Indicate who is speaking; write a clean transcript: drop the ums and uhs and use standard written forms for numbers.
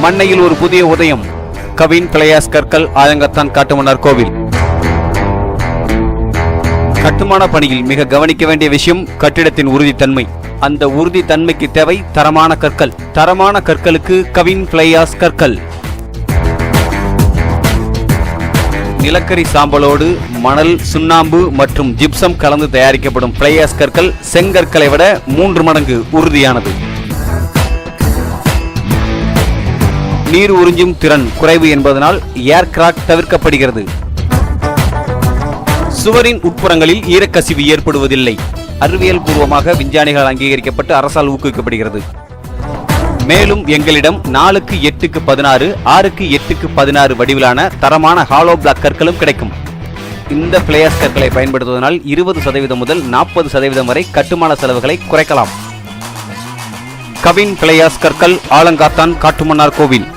Speaker 1: மண்ணையில் ஒரு புதிய உதயம். கவின் பிளையாஸ் கற்கள், ஆலங்காத்தான் காட்டுமன்னார் கோவில். கட்டுமான பணியில் மிக கவனிக்க வேண்டிய விஷயம் கட்டிடத்தின் உறுதித்தன்மை. அந்த உறுதித்தன்மைக்கு தேவை தரமான கற்கள். தரமான கற்களுக்கு கவின் பிளையாஸ் கற்கள். நிலக்கரி சாம்பலோடு மணல், சுண்ணாம்பு மற்றும் ஜிப்சம் கலந்து தயாரிக்கப்படும் பிளையாஸ் கற்கள் செங்கற்களை விட 3 மடங்கு உறுதியானது. நீர் உறிஞ்சும் திறன் குறைவு என்பதனால் ஏர் கிராக் தவிர்க்கப்படுகிறது. சுவரின் உட்புறங்களில் ஈரக்கசிவு ஏற்படுவதில்லை. அறிவியல் பூர்வமாக விஞ்ஞானிகள் அங்கீகரிக்கப்பட்டு அரசால் ஊக்குவிக்கப்படுகிறது. மேலும் எங்களிடம் 4x8x16, 6x8x16 வடிவிலான தரமான ஹாலோ பிளாக் கற்களும் கிடைக்கும். இந்த பிளையாஸ் கற்களை பயன்படுத்துவதனால் 20% முதல் 40% வரை கட்டுமான செலவுகளை குறைக்கலாம். கவின் பிளையாஸ் கற்கள், ஆலங்காத்தான் காட்டுமன்னார் கோவில்.